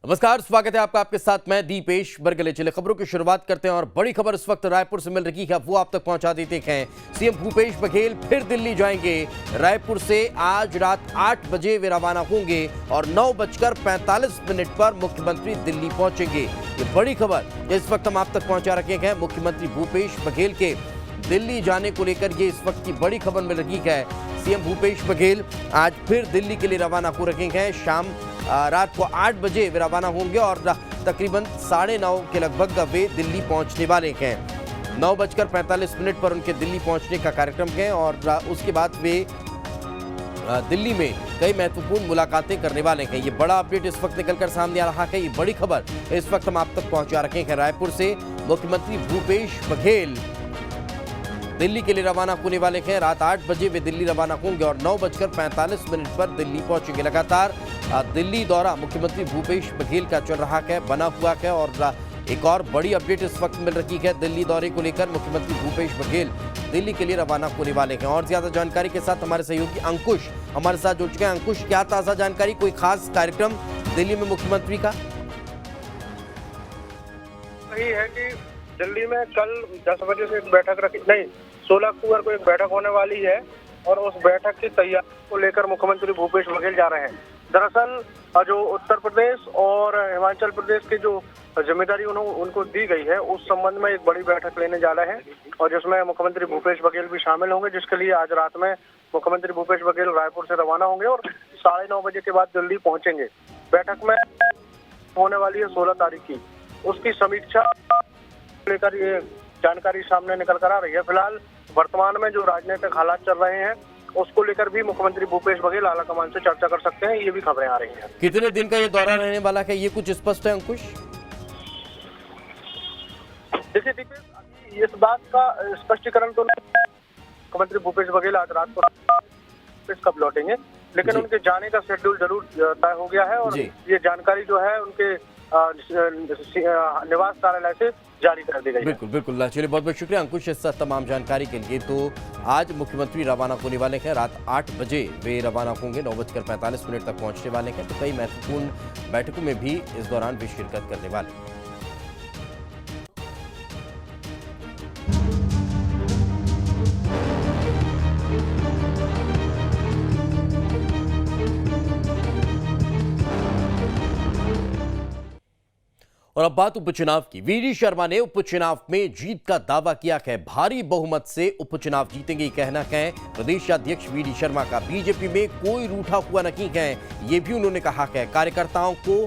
नमस्कार, स्वागत है आपका। आपके साथ मैं दीपेश बरगले। चले खबरों की शुरुआत करते हैं और बड़ी खबर इस वक्त रायपुर से मिल रही है, वो आप तक पहुंचा देते हैं। सीएम भूपेश बघेल फिर दिल्ली जाएंगे। रायपुर से आज रात 8 बजे वे रवाना होंगे और 9:45 पर मुख्यमंत्री दिल्ली पहुंचेंगे। ये बड़ी खबर इस वक्त हम आप तक पहुंचा रखे हैं। मुख्यमंत्री भूपेश बघेल के दिल्ली जाने को लेकर ये इस वक्त की बड़ी खबर मिल रही है। सीएम भूपेश बघेल आज फिर दिल्ली के लिए रवाना हो रहे हैं। शाम रात को 8 बजे वे रवाना होंगे और तकरीबन 9:30 के लगभग वे दिल्ली पहुंचने वाले हैं। 9:45 पर उनके दिल्ली पहुंचने का कार्यक्रम है और उसके बाद वे दिल्ली में कई महत्वपूर्ण मुलाकातें करने वाले हैं। ये बड़ा अपडेट इस वक्त निकलकर सामने आ रहा है। ये बड़ी खबर इस वक्त हम आप तक पहुंचा रखे हैं। रायपुर से मुख्यमंत्री भूपेश बघेल दिल्ली के लिए रवाना होने वाले हैं। रात 8 बजे वे दिल्ली रवाना होंगे और 9:45 पर दिल्ली पहुंचेंगे। लगातार दिल्ली दौरा मुख्यमंत्री भूपेश बघेल का चल रहा है, बना हुआ है और एक और बड़ी अपडेट इस वक्त मिल रही है। दिल्ली दौरे को लेकर मुख्यमंत्री भूपेश बघेल दिल्ली के लिए रवाना होने वाले हैं। और ज्यादा जानकारी के साथ हमारे सहयोगी अंकुश हमारे साथ जुड़ चुके हैं। अंकुश, क्या ताजा जानकारी, कोई खास कार्यक्रम दिल्ली में मुख्यमंत्री का? सही है कि दिल्ली में कल 10 बजे से एक बैठक रखी, नहीं 16 अक्टूबर को एक बैठक होने वाली है और उस बैठक की तैयारी को लेकर मुख्यमंत्री भूपेश बघेल जा रहे हैं। दरअसल जो उत्तर प्रदेश और हिमाचल प्रदेश की जो जिम्मेदारी उनको दी गई है, उस संबंध में एक बड़ी बैठक लेने जा रहे हैं और जिसमें मुख्यमंत्री भूपेश बघेल भी शामिल होंगे, जिसके लिए आज रात में मुख्यमंत्री भूपेश बघेल रायपुर से रवाना होंगे और 9:30 बजे के बाद दिल्ली पहुंचेंगे। बैठक में होने वाली है 16 तारीख की, उसकी समीक्षा लेकर ये जानकारी सामने निकल कर आ रही है। फिलहाल वर्तमान में जो राजनीतिक हालात चल रहे हैं उसको लेकर भी मुख्यमंत्री भूपेश बघेल आलाकमान से चर्चा कर सकते हैं, ये भी खबरें आ रही हैं। कितने दिन का ये दौरा रहने वाला है, ये कुछ स्पष्ट है अंकुश? देखिए दीपेश, अभी इस बात का स्पष्टीकरण तो नहीं। मुख्यमंत्री भूपेश बघेल आज रात को कब लौटेंगे, लेकिन उनके जाने का शेड्यूल जरूर तय हो गया है और ये जानकारी जो है उनके निवास कार्यालय से जारी कर दी गई। बिल्कुल बिल्कुल। चलिए, बहुत बहुत शुक्रिया अंकुश इस तमाम जानकारी के लिए। तो आज मुख्यमंत्री रवाना होने वाले हैं। रात 8 बजे वे रवाना होंगे, 9:45 तक पहुंचने वाले हैं। तो कई महत्वपूर्ण बैठकों में भी इस दौरान भी शिरकत करने वाले हैं। और अब बात उपचुनाव की। वीडी शर्मा ने उपचुनाव में जीत का दावा किया है। भारी बहुमत से उपचुनाव जीतेंगे, कहना है प्रदेश अध्यक्ष वीडी शर्मा का। बीजेपी में कोई रूठा हुआ नहीं है, ये भी उन्होंने कहा है। कार्यकर्ताओं को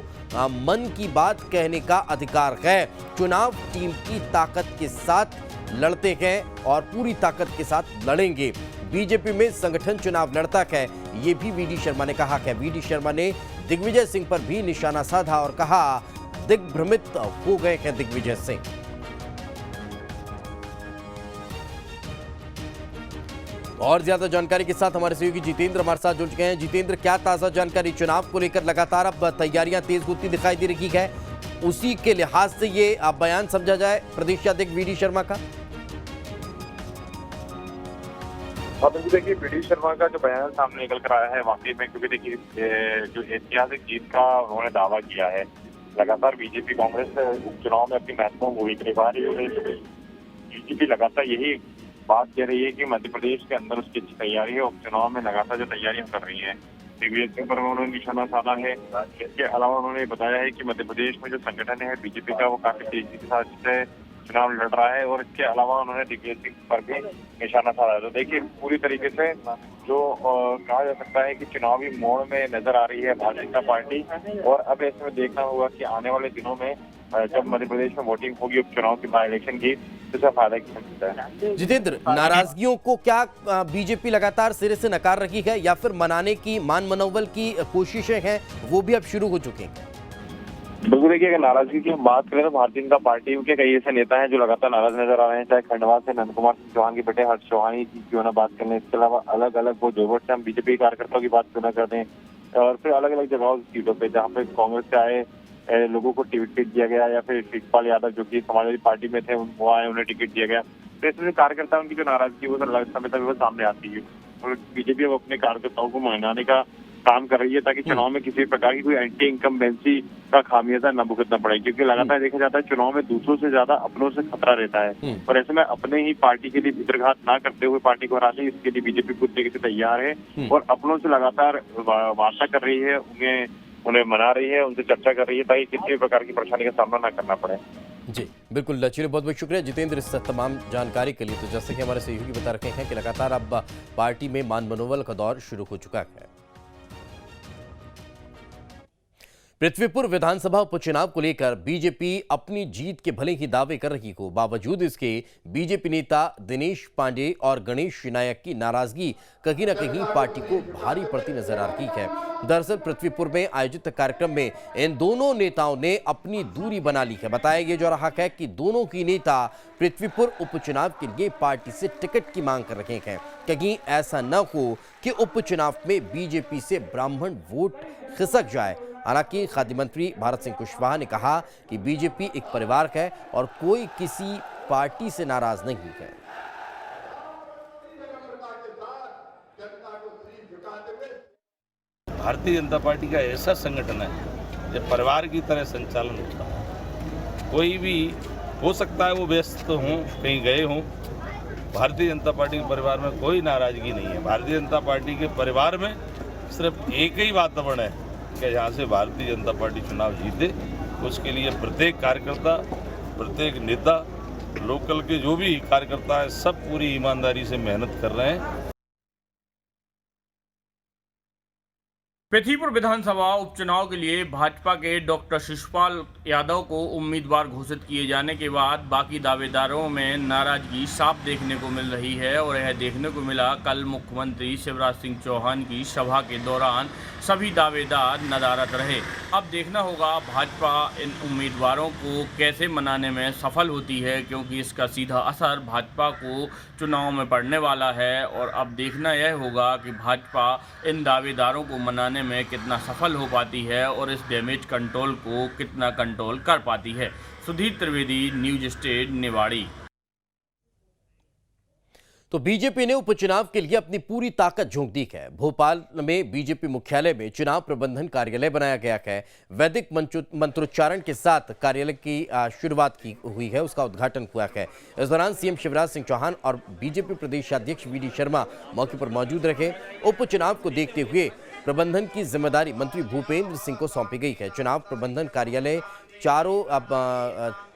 मन की बात कहने का अधिकार है। चुनाव टीम की ताकत के साथ लड़ते हैं और पूरी ताकत के साथ लड़ेंगे। बीजेपी में संगठन चुनाव लड़ता है, ये भी वीडी शर्मा ने कहा है। वीडी शर्मा ने दिग्विजय सिंह पर भी निशाना साधा और कहा दिग्भ्रमित हो गए हैं दिग्विजय सिंह। और ज्यादा जानकारी के साथ हमारे सहयोगी जितेंद्र हमारे साथ जुड़ चुके हैं। जितेंद्र, क्या ताजा जानकारी? चुनाव को लेकर लगातार अब तैयारियां तेज होती दिखाई दे रही है, उसी के लिहाज से ये अब बयान समझा जाए प्रदेश अध्यक्ष वीडी शर्मा का? देखिए, वीडी शर्मा का जो बयान सामने निकल कर आया है वाकई में, क्योंकि देखिए जो ऐतिहासिक जीत का उन्होंने दावा किया है, लगातार बीजेपी कांग्रेस उपचुनाव में अपनी महत्वपूर्ण भूमिका निभा रही है। बीजेपी लगातार यही बात कह रही है कि मध्य प्रदेश के अंदर उसकी अच्छी तैयारी है। उपचुनाव में लगातार जो तैयारियां कर रही हैं, दिग्विजय सिंह पर उन्होंने निशाना साधा है। इसके अलावा उन्होंने बताया है कि मध्य प्रदेश में जो संगठन है बीजेपी का, वो काफी तेजी के साथ चुनाव लड़ रहा है और इसके अलावा उन्होंने दिग्विजय सिंह पर भी निशाना साधा है। तो देखिए, पूरी तरीके से जो कहा जा सकता है कि चुनावी मोड़ में नजर आ रही है भारतीय जनता पार्टी। और अब इसमें देखना होगा कि आने वाले दिनों में जब मध्य प्रदेश में वोटिंग होगी उपचुनाव की, बाई इलेक्शन की, तो इसका फायदा किसको मिलता है? जितेंद्र, नाराजगियों को क्या बीजेपी लगातार सिरे से नकार रही है या फिर मनाने की, मान मनोबल की कोशिशें हैं, वो भी अब शुरू हो चुकी हैं? बिल्कुल, देखिए अगर नाराजगी की हम बात करें तो भारतीय जनता पार्टी के कई ऐसे नेता हैं जो लगातार नाराज नजर आ रहे हैं, चाहे खंडवा से नंद कुमार चौहान के बेटे हर्ष चौहान की क्यों ना बात करें, इसके अलावा अलग अलग वो जोगट से हम बीजेपी कार्यकर्ताओं की बात क्यों ना कर दें, और फिर अलग अलग जगहों सीटों पे जहाँ पे कांग्रेस से आए लोगों को टिकट दिया गया, या फिर शिवपाल यादव जो कि समाजवादी पार्टी में थे वो आए, उन्हें टिकट दिया गया। तो इसमें कार्यकर्ताओं की जो नाराजगी वो समय तक वो सामने आती है और बीजेपी अब अपने कार्यकर्ताओं को मनाने का काम कर रही है ताकि चुनाव में किसी प्रकार की कोई एंटी इनकम्बेंसी का खामियाजा न भुगतना पड़े, क्योंकि लगातार देखा जाता है चुनाव में दूसरों से ज्यादा अपनों से खतरा रहता है। और ऐसे में अपने ही पार्टी के लिए भितरघात ना करते हुए पार्टी को हराने, इसके लिए बीजेपी पूरी तरीके से तैयार है और अपनों से लगातार वार्ता कर रही है, उन्हें मना रही है, उनसे चर्चा कर रही है ताकि किसी भी प्रकार की परेशानी का सामना ना करना पड़े। जी बिल्कुल, चलिए बहुत बहुत शुक्रिया जितेंद्र इस तमाम जानकारी के लिए। तो जैसे कि हमारे सहयोगी बता रखे हैं कि लगातार अब पार्टी में मान मनोबल का दौर शुरू हो चुका है। पृथ्वीपुर विधानसभा उपचुनाव को लेकर बीजेपी अपनी जीत के भले ही दावे कर रही हो, बावजूद इसके बीजेपी नेता दिनेश पांडे और गणेश नायक की नाराजगी कहीं न कहीं पार्टी को भारी पड़ती नजर आ रही है। दरअसल पृथ्वीपुर में आयोजित कार्यक्रम में इन दोनों नेताओं ने अपनी दूरी बना ली है। बताया ये जा रहा है कि दोनों की नेता पृथ्वीपुर उपचुनाव के लिए पार्टी से टिकट की मांग कर रहे हैं। कहीं ऐसा न हो कि उपचुनाव में बीजेपी से ब्राह्मण वोट खिसक जाए। हालांकि खाद्य मंत्री भारत सिंह कुशवाहा ने कहा कि बीजेपी एक परिवार है और कोई किसी पार्टी से नाराज नहीं है। भारतीय जनता पार्टी का ऐसा संगठन है जो परिवार की तरह संचालन होता है। कोई भी हो सकता है वो व्यस्त हों, कहीं गए हों, भारतीय जनता पार्टी के परिवार में कोई नाराजगी नहीं है। भारतीय जनता पार्टी के परिवार में सिर्फ एक ही वातावरण है कि यहाँ से भारतीय जनता पार्टी चुनाव जीते। उसके लिए प्रत्येक कार्यकर्ता, प्रत्येक नेता, लोकल के जो भी कार्यकर्ता हैं, सब पूरी ईमानदारी से मेहनत कर रहे हैं। पृथ्वीपुर विधानसभा उपचुनाव के लिए भाजपा के डॉक्टर शिशुपाल यादव को उम्मीदवार घोषित किए जाने के बाद बाकी दावेदारों में नाराजगी साफ देखने को मिल रही है और यह देखने को मिला कल मुख्यमंत्री शिवराज सिंह चौहान की सभा के दौरान सभी दावेदार नदारद रहे। अब देखना होगा भाजपा इन उम्मीदवारों को कैसे मनाने में सफल होती है, क्योंकि इसका सीधा असर भाजपा को चुनाव में पड़ने वाला है। और अब देखना यह होगा कि भाजपा इन दावेदारों को मनाने में कितना सफल हो पाती है और इस डैमेज कंट्रोल को कितना कंट्रोल कर पाती है। Sudhir Trivedi, news state, Niwari. तो बीजेपी ने उपचुनाव के लिए अपनी पूरी ताकत झोंक दी है। भोपाल में बीजेपी मुख्यालय में चुनाव प्रबंधन कार्यालय बनाया गया है। वैदिक मंत्रोच्चारण के साथ कार्यालय की शुरुआत की हुई है, उसका उद्घाटन हुआ है। इस दौरान सीएम शिवराज सिंह चौहान और बीजेपी प्रदेश अध्यक्ष वी डी शर्मा मौके पर मौजूद रहे। उपचुनाव को देखते हुए प्रबंधन की जिम्मेदारी मंत्री भूपेंद्र सिंह को सौंपी गई है। चुनाव प्रबंधन कार्यालय चारों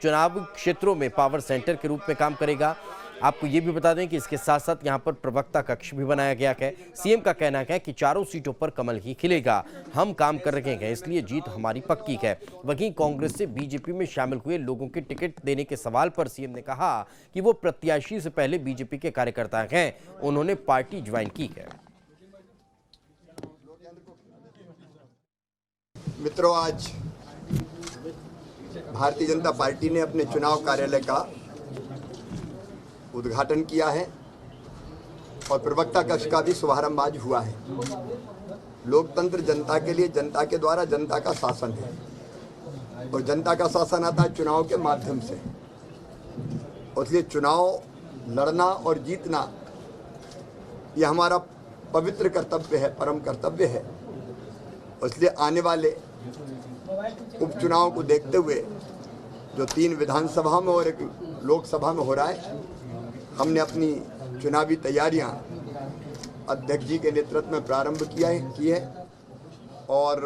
चुनाव क्षेत्रों में पावर सेंटर के रूप में काम करेगा। आपको ये भी बता दें कि इसके साथ साथ यहाँ पर प्रवक्ता कक्ष भी बनाया गया है। सीएम का कहना है कि चारों सीटों पर कमल ही खिलेगा। हम काम कर रहे हैं, इसलिए जीत हमारी पक्की है। वहीं कांग्रेस से बीजेपी में शामिल हुए लोगों के टिकट देने के सवाल पर सीएम ने कहा कि वो प्रत्याशी से पहले बीजेपी के कार्यकर्ता हैं, उन्होंने पार्टी ज्वाइन की है। मित्रों, आज भारतीय जनता पार्टी ने अपने चुनाव कार्यालय का उद्घाटन किया है और प्रवक्ता कक्ष का भी शुभारंभ आज हुआ है। लोकतंत्र जनता के लिए, जनता के द्वारा जनता का शासन है और जनता का शासन आता है चुनाव के माध्यम से। इसलिए चुनाव लड़ना और जीतना ये हमारा पवित्र कर्तव्य है, परम कर्तव्य है। इसलिए आने वाले उपचुनाव को देखते हुए जो 3 विधानसभा में और 1 लोकसभा में हो रहा है, हमने अपनी चुनावी तैयारियां अध्यक्ष जी के नेतृत्व में प्रारंभ की है और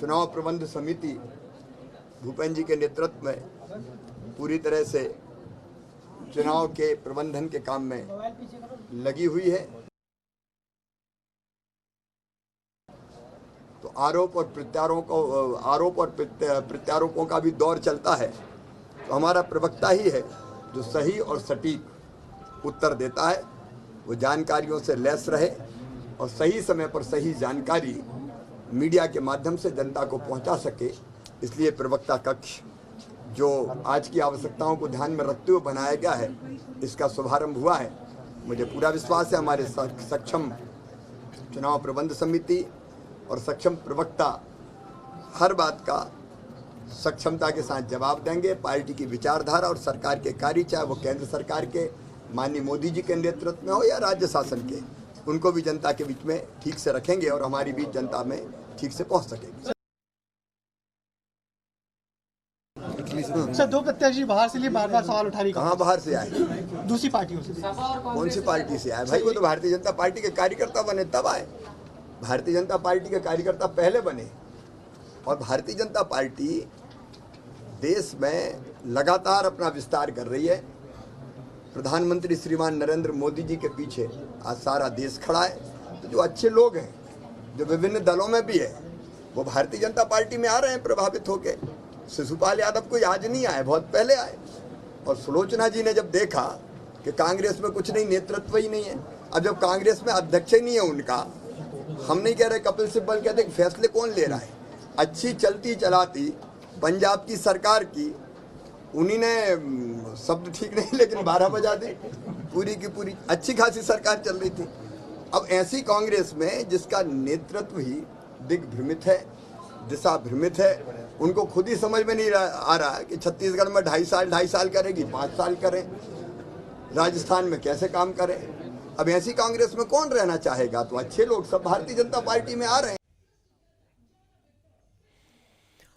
चुनाव प्रबंध समिति भूपेंद्र जी के नेतृत्व में पूरी तरह से चुनाव के प्रबंधन के काम में लगी हुई है। तो आरोप और प्रत्यारोपों का भी दौर चलता है। तो हमारा प्रवक्ता ही है जो सही और सटीक उत्तर देता है, वो जानकारियों से लैस रहे और सही समय पर सही जानकारी मीडिया के माध्यम से जनता को पहुंचा सके। इसलिए प्रवक्ता कक्ष जो आज की आवश्यकताओं को ध्यान में रखते हुए बनाया गया है, इसका शुभारंभ हुआ है। मुझे पूरा विश्वास है हमारे सक्षम चुनाव प्रबंध समिति और सक्षम प्रवक्ता हर बात का सक्षमता के साथ जवाब देंगे। पार्टी की विचारधारा और सरकार के कार्य, चाहे वो केंद्र सरकार के माननीय मोदी जी के नेतृत्व में हो या राज्य शासन के, उनको भी जनता के बीच में ठीक से रखेंगे और हमारी बीच जनता में ठीक से पहुंच सकेगी। सर, दो प्रत्याशी बाहर से लिए बार-बार सवाल उठा रही। कहाँ बाहर से आए? दूसरी पार्टियों से। कौन सी पार्टी से आए भाई? वो तो भारतीय जनता पार्टी के कार्यकर्ता बने तब आए। भारतीय जनता पार्टी के कार्यकर्ता पहले बने। और भारतीय जनता पार्टी देश में लगातार अपना विस्तार कर रही है। प्रधानमंत्री श्रीमान नरेंद्र मोदी जी के पीछे आज सारा देश खड़ा है। तो जो अच्छे लोग हैं, जो विभिन्न दलों में भी है, वो भारतीय जनता पार्टी में आ रहे हैं प्रभावित होकर। शिशुपाल यादव कोई आज नहीं आए, बहुत पहले आए। और सुलोचना जी ने जब देखा कि कांग्रेस में कुछ नहीं, नेतृत्व ही नहीं है, अब जब कांग्रेस में अध्यक्ष ही नहीं है उनका, हम नहीं कह रहे कपिल सिब्बल कहते कि फैसले कौन ले रहा है। अच्छी चलती चलाती पंजाब की सरकार की उन्हीं ने, शब्द ठीक नहीं लेकिन 12 बजा दी, पूरी की पूरी अच्छी खासी सरकार चल रही थी। अब ऐसी कांग्रेस में जिसका नेतृत्व ही दिग्भ्रमित है, दिशा भ्रमित है, उनको खुद ही समझ में नहीं आ रहा कि छत्तीसगढ़ में 2.5 साल करेगी, 5 साल करें, राजस्थान में कैसे काम करें। अब ऐसी कांग्रेस में कौन रहना चाहेगा? तो अच्छे लोग सब भारतीय जनता पार्टी में आ रहे हैं।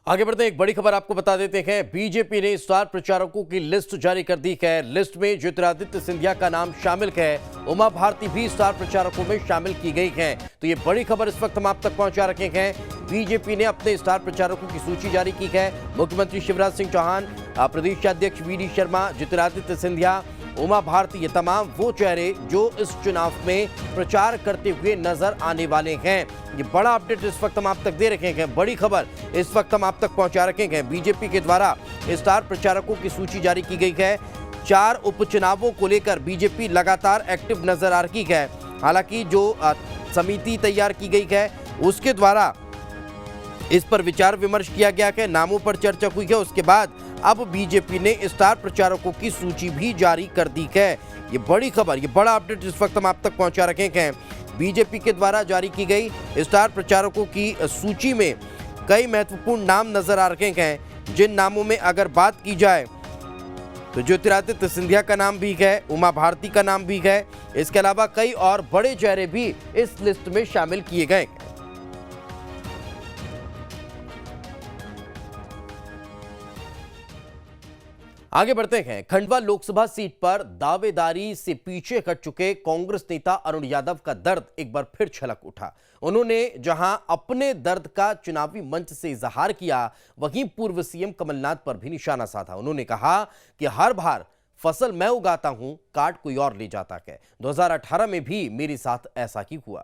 आगे बढ़ते हैं, एक बड़ी खबर आपको बता देते हैं। बीजेपी ने स्टार प्रचारकों की लिस्ट जारी कर दी है। लिस्ट में ज्योतिरादित्य सिंधिया का नाम शामिल है। उमा भारती भी स्टार प्रचारकों में शामिल की गई हैं। तो ये बड़ी खबर इस वक्त हम आप तक पहुंचा रखे हैं। बीजेपी ने अपने स्टार प्रचारकों की सूची जारी की है। मुख्यमंत्री शिवराज सिंह चौहान, प्रदेश अध्यक्ष वी डी शर्मा, ज्योतिरादित्य सिंधिया, उमा भारती, ये तमाम वो चेहरे जो इस चुनाव में प्रचार करते हुए नजर आने वाले हैं। ये बड़ा अपडेट इस वक्त हम आप तक दे रखे हैं। बड़ी खबर इस वक्त हम आप तक पहुंचा रखे हैं। बीजेपी के द्वारा स्टार प्रचारकों की सूची जारी की गई है। 4 उपचुनावों को लेकर बीजेपी लगातार एक्टिव नजर आ रही है। हालांकि जो समिति तैयार की गई है उसके द्वारा इस पर विचार विमर्श किया गया है, नामों पर चर्चा हुई है। उसके बाद अब बीजेपी ने स्टार प्रचारकों की सूची भी जारी कर दी है। ये बड़ी खबर, ये बड़ा अपडेट इस वक्त हम आप तक पहुंचा रखे हैं। बीजेपी के द्वारा जारी की गई स्टार प्रचारकों की सूची में कई महत्वपूर्ण नाम नजर आ रहे हैं। जिन नामों में अगर बात की जाए तो ज्योतिरादित्य सिंधिया का नाम भी है, उमा भारती का नाम भी है। इसके अलावा कई और बड़े चेहरे भी इस लिस्ट में शामिल किए गए। आगे बढ़ते हैं। खंडवा लोकसभा सीट पर दावेदारी से पीछे हट चुके कांग्रेस नेता अरुण यादव का दर्द एक बार फिर छलक उठा। उन्होंने जहां अपने दर्द का चुनावी मंच से इजहार किया, वहीं पूर्व सीएम कमलनाथ पर भी निशाना साधा। उन्होंने कहा कि हर बार फसल मैं उगाता हूं, काट कोई और ले जाता है। 2018 में भी मेरे साथ ऐसा ही हुआ।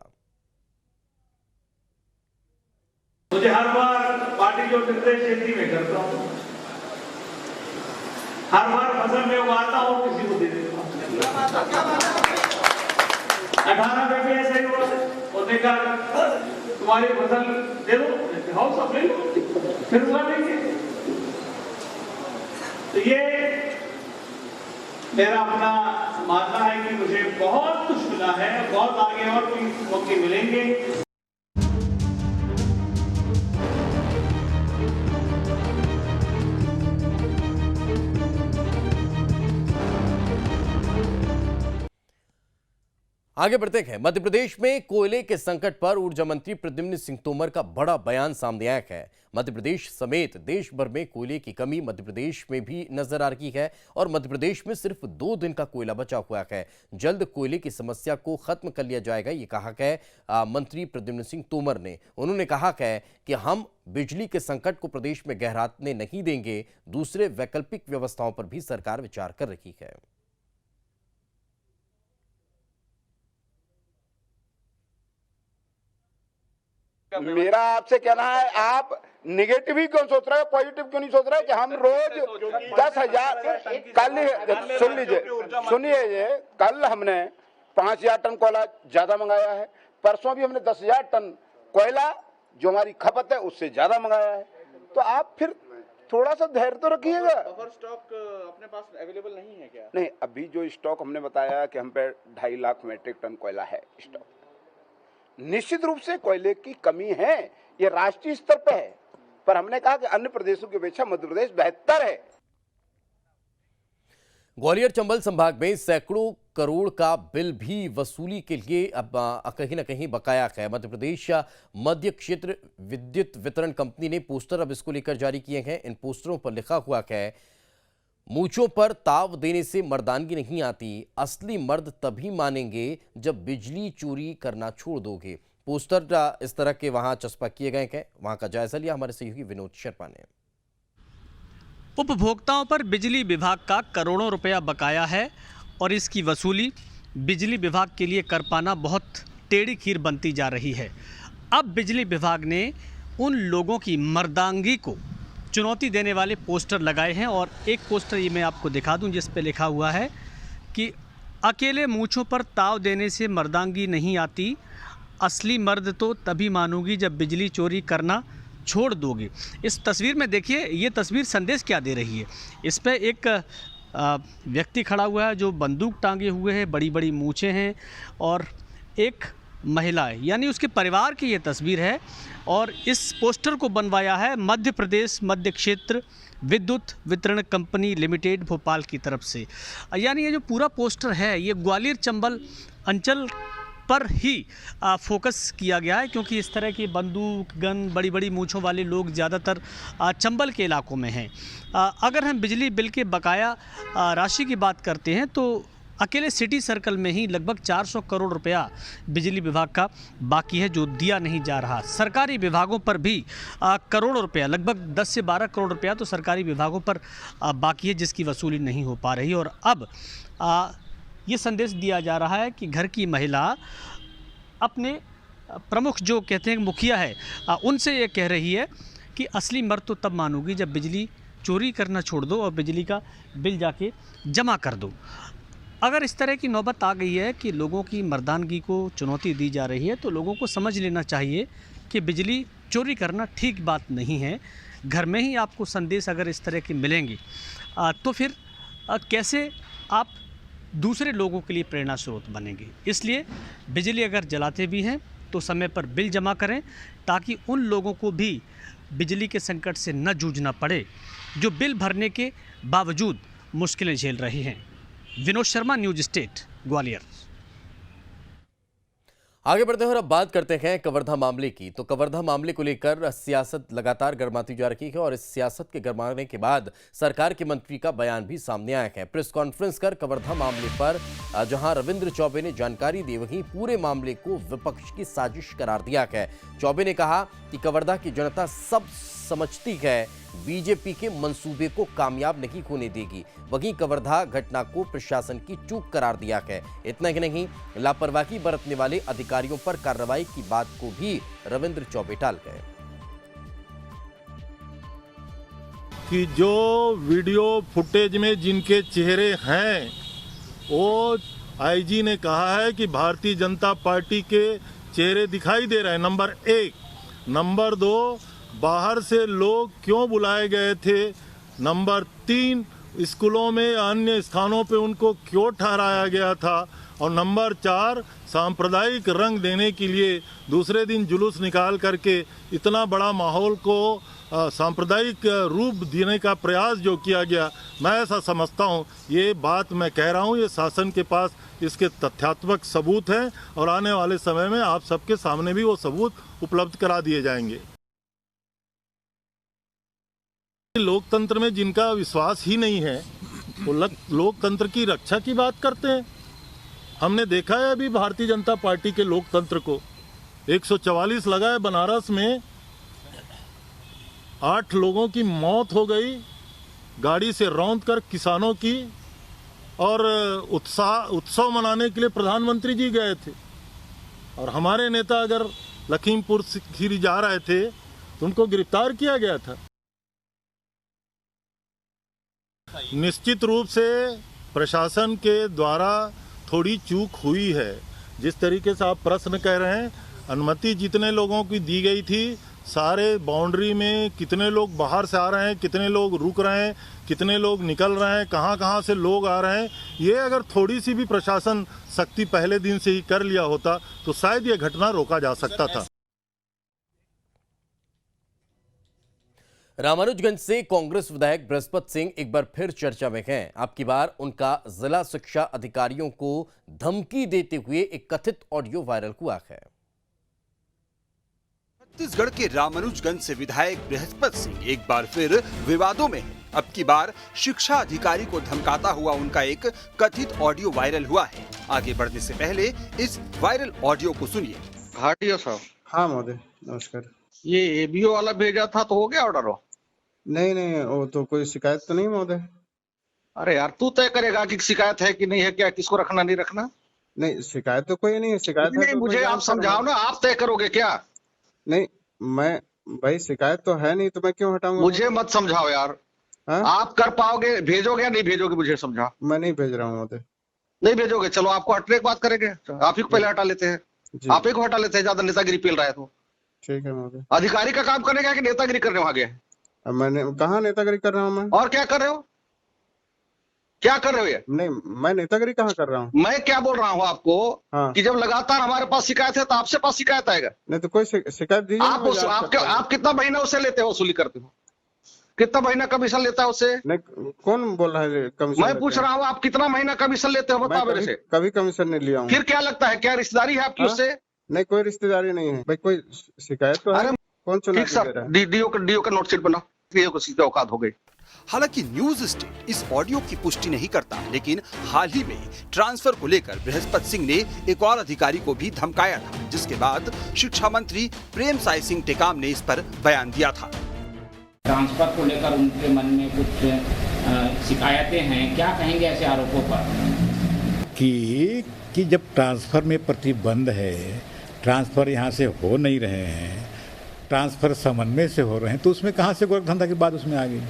मुझे हर बार पार्टी जो निर्देश देती मैं करता हूं, हर बार फसल में उगाता हूँ, किसी को दे देता हूँ। 18 में भी ऐसा ही हुआ। उन्होंने कहा तुम्हारी फसल दे दो, हाउस ऑफ ले लो, फिर उगा देंगे। तो ये मेरा अपना मानना है कि मुझे बहुत कुछ मिला है, बहुत आगे और भी मौके मिलेंगे। आगे बढ़ते हैं। मध्य प्रदेश में कोयले के संकट पर ऊर्जा मंत्री प्रद्युम्न सिंह तोमर का बड़ा बयान सामने आया है। मध्य प्रदेश समेत देश भर में कोयले की कमी मध्य प्रदेश में भी नजर आ रही है और मध्य प्रदेश में सिर्फ 2 दिन का कोयला बचा हुआ है। जल्द कोयले की समस्या को खत्म कर लिया जाएगा, ये कहा है मंत्री प्रद्युम्न सिंह तोमर ने। उन्होंने कहा है कि हम बिजली के संकट को प्रदेश में गहराने नहीं देंगे। दूसरे वैकल्पिक व्यवस्थाओं पर भी सरकार विचार कर रही है। मेरा आपसे कहना है, आप निगेटिव ही क्यों सोच रहे हो, पॉजिटिव क्यों नहीं सोच रहे कि हम रोज 10,000 कल सुनिए ये कल हमने 5,000 टन कोयला ज्यादा मंगाया है। परसों भी हमने 10,000 टन कोयला जो हमारी खपत है उससे ज्यादा मंगाया है। तो आप फिर थोड़ा सा धैर्य तो रखिएगा। बफर स्टॉक अपने पास अवेलेबल नहीं है क्या? नहीं, अभी जो स्टॉक हमने बताया कि हम पे 2.5 लाख मेट्रिक टन कोयला है स्टॉक। निश्चित रूप से कोयले की कमी है, ये राष्ट्रीय स्तर पे है, पर हमने कहा कि अन्य प्रदेशों की अपेक्षा मध्य प्रदेश बेहतर है। ग्वालियर चंबल संभाग में सैकड़ों करोड़ का बिल भी वसूली के लिए अब कहीं न कहीं बकाया है। मध्य प्रदेश मध्य क्षेत्र विद्युत वितरण कंपनी ने पोस्टर अब इसको लेकर जारी किए हैं। इन पोस्टरों पर लिखा हुआ है, मूंछों पर ताव देने से मर्दानगी नहीं आती, असली मर्द तभी मानेंगे जब बिजली चोरी करना छोड़ दोगे। पोस्टर इस तरह के वहां चस्पा किए गए हैं। वहां का जायजा लिया हमारे सहयोगी विनोद शर्मा ने। उपभोक्ताओं पर बिजली विभाग का करोड़ों रुपया बकाया है और इसकी वसूली बिजली विभाग के लिए कर पाना बहुत टेढ़ी खीर बनती जा रही है। अब बिजली विभाग ने उन लोगों की मर्दांगी को चुनौती देने वाले पोस्टर लगाए हैं और एक पोस्टर ये मैं आपको दिखा दूं जिस पे लिखा हुआ है कि अकेले मूंछों पर ताव देने से मर्दांगी नहीं आती, असली मर्द तो तभी मानूंगी जब बिजली चोरी करना छोड़ दोगे। इस तस्वीर में देखिए, ये तस्वीर संदेश क्या दे रही है। इस पे एक व्यक्ति खड़ा हुआ है जो बंदूक टांगे हुए है, बड़ी बड़ी मूछें हैं और एक महिला है, यानी उसके परिवार की ये तस्वीर है। और इस पोस्टर को बनवाया है मध्य प्रदेश मध्य क्षेत्र विद्युत वितरण कंपनी लिमिटेड भोपाल की तरफ से। यानी ये जो पूरा पोस्टर है ये ग्वालियर चंबल अंचल पर ही फोकस किया गया है, क्योंकि इस तरह की बंदूक गन बड़ी बड़ी मूंछों वाले लोग ज़्यादातर चंबल के इलाकों में हैं। अगर हम बिजली बिल के बकाया राशि की बात करते हैं तो अकेले सिटी सर्कल में ही लगभग 400 करोड़ रुपया बिजली विभाग का बाकी है जो दिया नहीं जा रहा। सरकारी विभागों पर भी करोड़ों रुपया, लगभग 10 से 12 करोड़ रुपया तो सरकारी विभागों पर बाकी है जिसकी वसूली नहीं हो पा रही। और अब ये संदेश दिया जा रहा है कि घर की महिला अपने प्रमुख जो कहते हैं मुखिया है उनसे ये कह रही है कि असली मर्द तो तब मानूंगी जब बिजली चोरी करना छोड़ दो और बिजली का बिल जाके जमा कर दो। अगर इस तरह की नौबत आ गई है कि लोगों की मर्दानगी को चुनौती दी जा रही है तो लोगों को समझ लेना चाहिए कि बिजली चोरी करना ठीक बात नहीं है। घर में ही आपको संदेश अगर इस तरह के मिलेंगे तो फिर कैसे आप दूसरे लोगों के लिए प्रेरणा स्रोत बनेंगे। इसलिए बिजली अगर जलाते भी हैं तो समय पर बिल जमा करें ताकि उन लोगों को भी बिजली के संकट से न जूझना पड़े जो बिल भरने के बावजूद मुश्किलें झेल रहे हैं। Vinod Sharma, news state, Gwalior. आगे बढ़ते हैं और अब बात करते हैं कवर्धा मामले की। तो कवर्धा मामले को लेकर सियासत लगातार गर्माती जा रही है और इस सियासत के गर्माने के बाद सरकार के मंत्री का बयान भी सामने आया है। प्रेस कॉन्फ्रेंस कर कवर्धा मामले पर जहां रविंद्र चौबे ने जानकारी दी, वहीं पूरे मामले को विपक्ष की साजिश करार दिया है। चौबे ने कहा कि कवर्धा की जनता सब समझती है, बीजेपी के मंसूबे को कामयाब नहीं होने देगी। वहीं कवर्धा घटना को प्रशासन की चूक करार दिया है। इतना ही नहीं, लापरवाही बरतने वाले अधिकारियों पर कार्रवाई की बात को भी रविंद्र चौबे टाल गए। कि जो वीडियो फुटेज में जिनके चेहरे हैं वो आईजी ने कहा है कि भारतीय जनता पार्टी के चेहरे दिखाई दे रहे हैं, नंबर 1। नंबर 2, बाहर से लोग क्यों बुलाए गए थे। नंबर 3, स्कूलों में अन्य स्थानों पे उनको क्यों ठहराया गया था। और नंबर 4, सांप्रदायिक रंग देने के लिए दूसरे दिन जुलूस निकाल करके इतना बड़ा माहौल को सांप्रदायिक रूप देने का प्रयास जो किया गया, मैं ऐसा समझता हूँ, ये बात मैं कह रहा हूँ, ये शासन के पास इसके तथ्यात्मक सबूत हैं और आने वाले समय में आप सबके सामने भी वो सबूत उपलब्ध करा दिए जाएंगे। लोकतंत्र में जिनका विश्वास ही नहीं है वो लोकतंत्र की रक्षा की बात करते हैं। हमने देखा है अभी भारतीय जनता पार्टी के लोकतंत्र को 144 लगा है। बनारस में 8 लोगों की मौत हो गई गाड़ी से रौंद कर किसानों की, और उत्सव मनाने के लिए प्रधानमंत्री जी गए थे और हमारे नेता अगर लखीमपुर खीरी जा रहे थे तो उनको गिरफ्तार किया गया था। निश्चित रूप से प्रशासन के द्वारा थोड़ी चूक हुई है। जिस तरीके से आप प्रश्न कह रहे हैं, अनुमति जितने लोगों की दी गई थी, सारे बाउंड्री में कितने लोग बाहर से आ रहे हैं, कितने लोग रुक रहे हैं, कितने लोग निकल रहे हैं, कहाँ से लोग आ रहे हैं, ये अगर थोड़ी सी भी प्रशासन सख्ती पहले दिन से ही कर लिया होता तो शायद ये घटना रोका जा सकता था। रामानुजगंज से कांग्रेस विधायक बृहस्पति सिंह एक बार फिर चर्चा में हैं। अब की बार उनका जिला शिक्षा अधिकारियों को धमकी देते हुए एक कथित ऑडियो वायरल हुआ है। छत्तीसगढ़ के रामानुजगंज से विधायक बृहस्पति सिंह एक बार फिर विवादों में हैं। अब की बार शिक्षा अधिकारी को धमकाता हुआ उनका एक कथित ऑडियो वायरल हुआ है। आगे बढ़ने से पहले इस वायरल ऑडियो को सुनिए। भाटिया साहब। हाँ महोदय, नमस्कार। ये एबीओ वाला भेजा था तो हो गया ऑर्डर? नहीं, वो तो कोई शिकायत तो नहीं महोदय। अरे यार, तू तय करेगा कि शिकायत है कि नहीं है, क्या किसको रखना नहीं रखना? नहीं, शिकायत तो कोई नहीं है। शिकायत नहीं, तो मुझे आप समझाओ ना, आप तय करोगे क्या? नहीं, मैं भाई शिकायत तो है नहीं तो मैं क्यों हटाऊंगा? मुझे मत समझाओ यार। हाँ? आप कर पाओगे, भेजोगे या नहीं भेजोगे? मुझे समझाओ। मैं नहीं भेज रहा हूँ महोदय। नहीं भेजोगे, चलो आपको हटने की बात करेंगे। आप ही को पहले हटा लेते हैं, आप ही को हटा लेते हैं। ज्यादा नेतागिरी पेल रहा है तो ठीक है महोदय। अधिकारी का काम करने का कि नेतागिरी करने वहां गए? मैंने कहा नेतागिरी कर रहा हूँ मैं। और क्या कर रहे हो? क्या कर रहे हो ये? नहीं, मैं नेतागिरी कहाँ कर रहा हूँ? मैं क्या बोल रहा हूँ आपको? हाँ। कि जब लगातार हमारे पास शिकायत है तो आपसे पास शिकायत आएगा। नहीं तो कोई शिकायत दीजिए। आप कितना महीना उससे लेते हो, वसूली करते हो? कितना महीना कमीशन लेता है उससे? नहीं, कौन बोल रहा है कमीशन? मैं पूछ रहा हूँ, आप कितना महीना कमीशन लेते हो, बताओ मेरे से। कभी कमीशन नहीं लिया हूँ। फिर क्या लगता है, क्या रिश्तेदारी है आपकी उससे? नहीं, कोई रिश्तेदारी नहीं है भाई। कोई शिकायत तो है। कौन चुना ठीक सर, डीओ का नोटशीट बनाओ, डीओ को सीधे औकात हो गई। हालांकि न्यूज स्टेट इस ऑडियो की पुष्टि नहीं करता, लेकिन हाल ही में ट्रांसफर को लेकर बृहस्पति सिंह ने एक और अधिकारी को भी धमकाया था, जिसके बाद शिक्षा मंत्री प्रेम साय सिंह टेकाम ने इस पर बयान दिया था। ट्रांसफर को लेकर उनके मन में कुछ शिकायतें हैं, क्या कहेंगे ऐसे आरोपों पर? कि जब ट्रांसफर में प्रतिबंध है, ट्रांसफर यहाँ से हो नहीं रहे हैं, ट्रांसफर समन्वय से हो रहे हैं, तो उसमें कहाँ से गोरखधंधा की बात उसमें आ गई?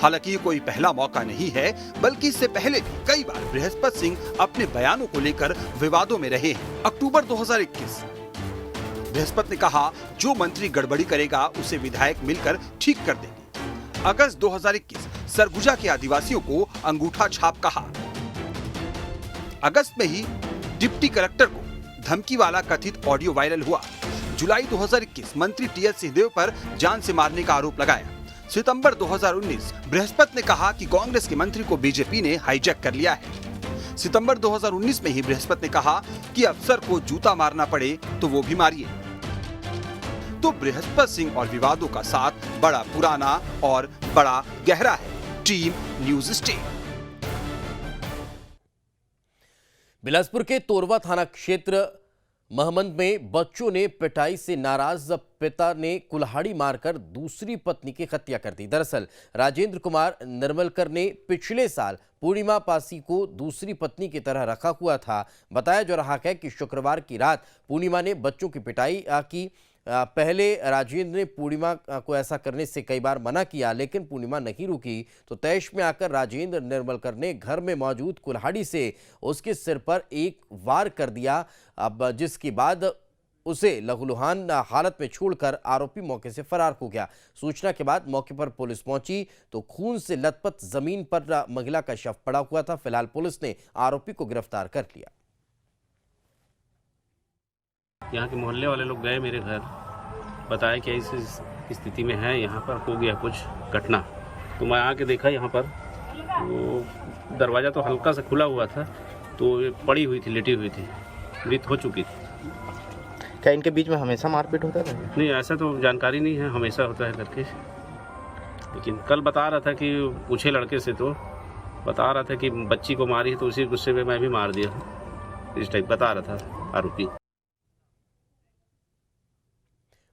हालांकि ये कोई पहला मौका नहीं है, बल्कि इससे पहले भी कई बार बृहस्पति सिंह अपने बयानों को लेकर विवादों में रहे हैं। अक्टूबर 2021 बृहस्पति ने कहा, जो मंत्री गड़बड़ी करेगा उसे विधायक मिलकर ठीक कर देंगे। अगस्त 2021 सरगुजा के आदिवासियों को अंगूठा छाप कहा। अगस्त में ही डिप्टी कलेक्टर को धमकी वाला कथित ऑडियो वायरल हुआ। जुलाई 2021 मंत्री टीएस सिंहदेव पर जान से मारने का आरोप लगाया। सितंबर 2019 बृहस्पति ने कहा कि कांग्रेस के मंत्री को बीजेपी ने हाईजैक कर लिया है। सितंबर 2019 में ही बृहस्पति ने कहा कि अफसर को जूता मारना पड़े तो वो भी मारिए। तो बृहस्पति सिंह और विवादों का साथ बड़ा पुराना और बड़ा गहरा है। Team news state. बिलासपुर के तोरवा थाना क्षेत्र महमंद में बच्चों ने पिटाई से नाराज पिता ने कुल्हाड़ी मारकर दूसरी पत्नी की हत्या कर दी। दरअसल राजेंद्र कुमार निर्मलकर ने पिछले साल पूर्णिमा पासी को दूसरी पत्नी की तरह रखा हुआ था। बताया जा रहा है कि शुक्रवार की रात पूर्णिमा ने बच्चों की पिटाई की। पहले राजेंद्र ने पूर्णिमा को ऐसा करने से कई बार मना किया, लेकिन पूर्णिमा नहीं रुकी तो तैश में आकर राजेंद्र निर्मलकर ने घर में मौजूद कुल्हाड़ी से उसके सिर पर एक वार कर दिया। अब जिसके बाद उसे लहूलुहान हालत में छोड़कर आरोपी मौके से फरार हो गया। सूचना के बाद मौके पर पुलिस पहुंची तो खून से लथपथ जमीन पर महिला का शव पड़ा हुआ था। फिलहाल पुलिस ने आरोपी को गिरफ्तार कर लिया। यहाँ के मोहल्ले वाले लोग गए मेरे घर, बताया कि इस स्थिति में है, यहाँ पर हो गया कुछ घटना। तो मैं आके देखा यहाँ पर, वो दरवाज़ा तो हल्का सा खुला हुआ था, तो ये पड़ी हुई थी, लेटी हुई थी, मृत हो चुकी थी। क्या इनके बीच में हमेशा मारपीट होता था? नहीं, ऐसा तो जानकारी नहीं है, हमेशा होता है करके। लेकिन कल बता रहा था कि पूछे लड़के से तो बता रहा था कि बच्ची को मारी तो उसी गुस्से में मैं भी मार दिया, इस टाइप बता रहा था आरोपी।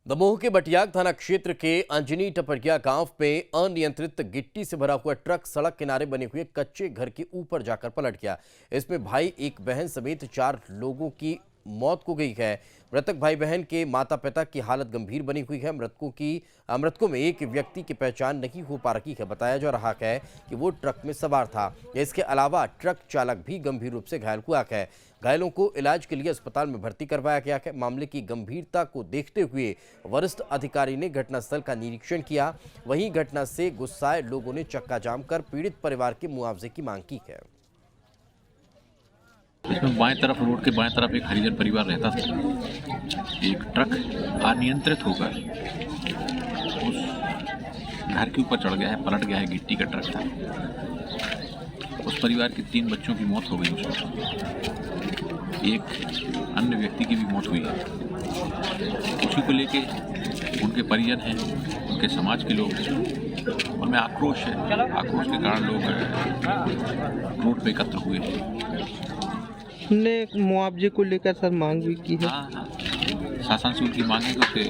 दमोह के बटियाग थाना क्षेत्र के अंजनी टपरिया गांव में अनियंत्रित गिट्टी से भरा हुआ ट्रक सड़क किनारे बने हुए कच्चे घर के ऊपर जाकर पलट गया। इसमें भाई, एक बहन समेत 4 लोगों की मौत हो गई है। मृतक भाई बहन के माता पिता की हालत गंभीर बनी हुई है। मृतकों में एक व्यक्ति की पहचान नहीं हो पा रही है। बताया जा रहा है कि वो ट्रक में सवार था। इसके अलावा ट्रक चालक भी गंभीर रूप से घायल हुआ है। घायलों को इलाज के लिए अस्पताल में भर्ती करवाया गया है। मामले की गंभीरता को देखते हुए वरिष्ठ अधिकारी ने घटनास्थल का निरीक्षण किया। वहीं घटना से गुस्साए लोगों ने चक्का जाम कर पीड़ित परिवार के मुआवजे की मांग की है। इसमें बाएं तरफ, रोड के बाएं तरफ एक हरिजन परिवार रहता था। एक ट्रक अनियंत्रित होकर उस घर के ऊपर चढ़ गया है, पलट गया है, गिट्टी का ट्रक था। उस परिवार के 3 बच्चों की मौत हो गई उसमें, एक अन्य व्यक्ति की भी मौत हुई है। उसी को लेके उनके परिजन हैं, उनके समाज के लोग हैं, उनमें आक्रोश है। आक्रोश के कारण लोग रोड पे एकत्र हुए हैं। हमने मुआवजे को लेकर सर मांग भी की है। हाँ, शासन से उनकी मांग है कि उसे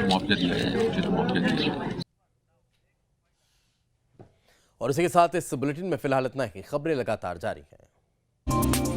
मुआवजा दिया जाए, उचित मुआवजा दिया जाए। और इसी के साथ इस बुलेटिन में फिलहाल इतना ही। खबरें लगातार जारी हैं।